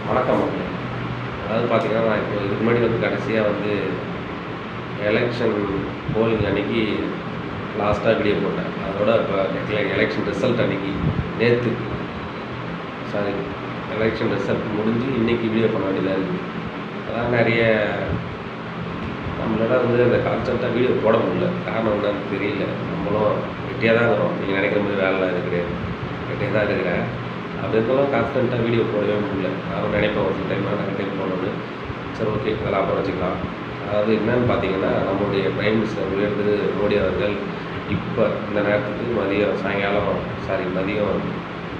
வணக்கம் மக்களே. அதாவது பார்த்தீங்கன்னா, நான் இப்போ இதுக்கு முன்னாடி கடைசியாக எலெக்ஷன் போலிங் அன்னைக்கு லாஸ்ட்டாக வீடியோ போட்டேன். அதோட இப்போ எலெக்ஷன் ரிசல்ட் அன்னைக்கு நேற்று எலெக்ஷன் ரிசல்ட் முடிஞ்சு இன்றைக்கி வீடியோ பண்ண வேண்டியதாக இருக்குது. அதான் நிறைய நம்மளால அந்த கான்ஸ்டண்ட்டாக வீடியோ போட முடியல. காரணம் என்னன்னு தெரியல. நம்மளும் வெட்டியாக தான் இருக்கிறோம். நீங்கள் நினைக்கிற மாதிரி வேலைலாம் இது கிடையாது. வெட்டியாக தான் இருக்கிறேன். அப்படி இருக்கலாம் கான்ஸ்டண்ட்டாக வீடியோ போடவே முடியல. நானும் நினைப்பேன் ஒரு சில டைம் நிறைய டைம் போடணும்னு. சரி, ஓகே, அதெல்லாம் அப்புறம் வச்சுக்கலாம். அதாவது என்னன்னு பார்த்தீங்கன்னா, நம்முடைய பிரைம் மினிஸ்டர் உயர்ந்து மோடி அவர்கள் இப்போ இந்த நேரத்துக்கு மதியம்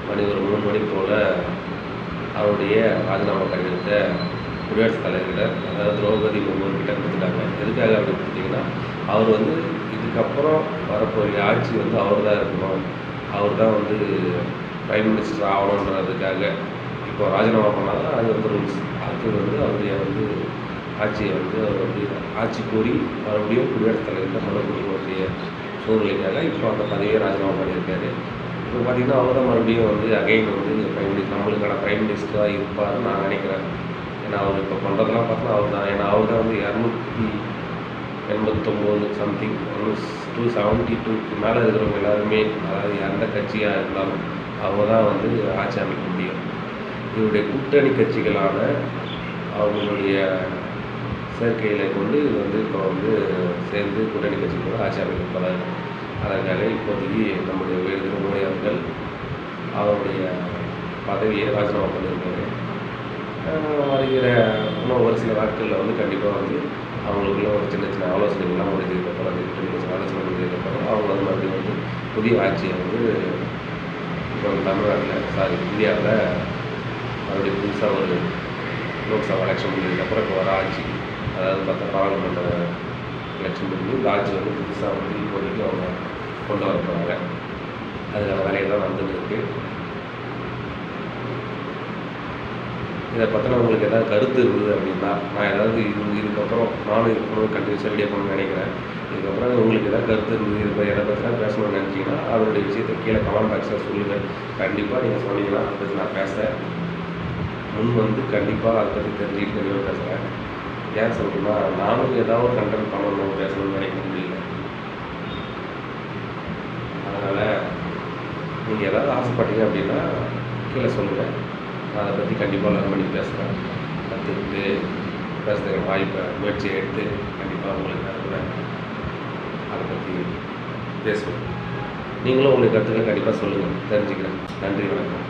மணி ஒரு 3 மணி போல் அவருடைய ராஜினாமா கடிதத்தை குடியரசுத் தலைவர்கிட்ட, அதாவது திரௌபதி முர்முக்கிட்ட கொடுத்துட்டாங்க. எதுக்காக அப்படின்னு பார்த்தீங்கன்னா, அவர் இதுக்கப்புறம் வரப்போகிற ஆட்சி அவர் தான் இருக்கணும், அவர் தான் பிரைம் மினிஸ்டர் ஆகணுன்றதுக்காக இப்போ ராஜினாமா பண்ணால் அது ரூல்ஸ். அது அவருடைய ஆட்சியை அவர் ஆட்சி கோரி மறுபடியும் குடியரசுத் தலைவர்கிட்ட மனு கொடுக்கக்கூடிய சூழ்நிலைக்காக இப்போ அந்த பதவியை ராஜினாமா பண்ணியிருக்காரு. இப்போ பார்த்திங்கன்னா அவர் தான் மறுபடியும் அகைன் பிரைம் மினிஸ்டர், நம்மளுக்கான பிரைம் மினிஸ்டராக இருப்பார்னு நான் நினைக்கிறேன். ஏன்னா அவர் இப்போ பண்ணுறதெல்லாம் பார்த்தா அவர் தான். ஏன்னா அவர் தான் 289 சம்திங் 272க்கு மேலே இருக்கிறவங்க எல்லாருமே, அதாவது எந்த கட்சியாக இருந்தாலும் அவங்க தான் ஆட்சி அமைக்க முடியும். இவருடைய கூட்டணி கட்சிகளான அவங்களுடைய சேர்க்கையில் கொண்டு இப்போ சேர்ந்து கூட்டணி கட்சிகளோட ஆட்சி அமைக்கப்படாது. அதற்காக இப்போதைக்கு நம்முடைய உயர்திரு மோடி அவர்கள் அவருடைய பதவியை ராஜினாமா பண்ணியிருக்காரு. வருகிற இன்னும் ஒரு சில நாட்களில் கண்டிப்பாக அவங்களுக்குள்ள ஒரு சின்ன சின்ன ஆலோசனைகள்லாம் முடிஞ்சதுக்கப்புறம், அந்த கூட்டணி கட்சி ஆலோசனை முடிஞ்சதுக்கப்புறம் அவங்க மறுபடியும் புதிய ஆட்சியை இப்போ தமிழ்நாட்டில் இந்தியாவில் மறுபடியும் புதுசாக ஒரு லோக்சபா எலெக்ஷன் முடிஞ்சதுக்கப்புறம் இப்போ வர ஆட்சி, அதாவது பாராளுமன்ற எலெக்ஷன் முடிஞ்சு இந்த ஆட்சி புதுசாக இப்போதைக்கு அவங்க கொண்டு வர போகிறாங்க. அதுக்கான வேலையெல்லாம் வந்துருக்கு. இதை பற்றின உங்களுக்கு ஏதாவது கருத்து இருந்தது அப்படின்னா, நான் ஏதாவது இதுக்கப்புறம் நானும் கண்டினியூஸாக வீடியோ பண்ணணும்னு நினைக்கிறேன். இதுக்கப்புறம் உங்களுக்கு ஏதாவது கருத்து இருந்தது, இப்போ எதை பற்றினா பேசணும்னு நினச்சிங்கன்னா அவருடைய விஷயத்தை கீழே கமெண்ட் பாக்ஸில் சொல்லுங்கள். கண்டிப்பாக நீங்கள் சொன்னீங்கன்னா அதை பற்றி நான் பேசுகிறேன். கண்டிப்பாக அதை பற்றி தெரிஞ்சுக்கிட்டு தெளிவாக பேசுகிறேன். ஏன் சொல்கிறேன்னா, நானும் ஏதாவது ஒரு கண்டென்ட் பண்ணணும், பேசணும்னு நினைக்க முடியல. அதனால் நீங்கள் ஏதாவது ஆசைப்பட்டீங்க அப்படின்னா கீழே சொல்லுங்கள். நான் அதை பற்றி கண்டிப்பாக லேர்ன் பண்ணி பேசுகிறேன். கற்றுக்கிட்டு பேசுகிற வாய்ப்பை முயற்சியை எடுத்து கண்டிப்பாக உங்களுக்கு அதை பற்றி பேசுவேன். நீங்களும் உங்களுக்கு கற்றுக்க கண்டிப்பாக சொல்லுங்கள், தெரிஞ்சுக்கிறேன். நன்றி, வணக்கம்.